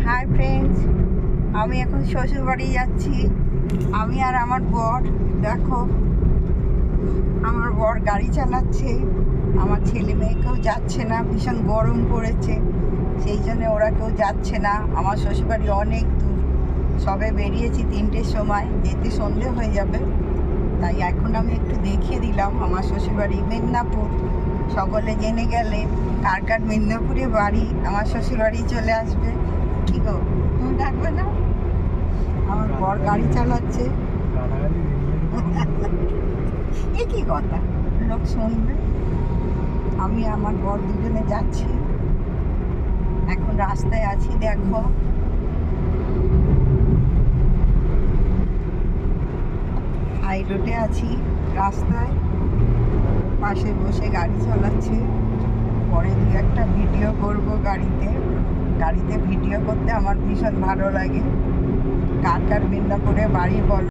Hi friends, আমি এখন শ্বশুর বাড়ি যাচ্ছি। আমি আর আমার বর, দেখো আমার বর গাড়ি চালাচ্ছে, আমার ছেলে মেয়েকেও যাচ্ছে না, ভীষণ গরম পড়েছে, সেই জন্য ওরা কেউ যাচ্ছে না। আমার শ্বশুরবাড়ি অনেক দূর, সবে বেরিয়েছি 3টের সময়, যেতে সন্ধে হয়ে যাবে। তাই এখন আমি একটু দেখিয়ে দিলাম আমার শ্বশুরবাড়ি মেদিনীপুর। সকলে জেনে গেলে কার কার মেদিনীপুরে বাড়ি, আমার শ্বশুরবাড়ি চলে আসবে। কি গো, তুমি ডাকবে না? আমার বর গাড়ি চালাচ্ছে। এ কি কথা, লোক শুনবে। আমি আমার বর দুজনে যাচ্ছি, এখন রাস্তায় আছি। দেখো হাই রোডে আছি, রাস্তায় পাশে বসে গাড়ি চালাচ্ছে। পরে দু একটা ভিডিও করব গাড়িতে ভিডিও করতে আমার ভীষণ ভালো লাগে। কার কার মেদিনীপুরে বাড়ি বল।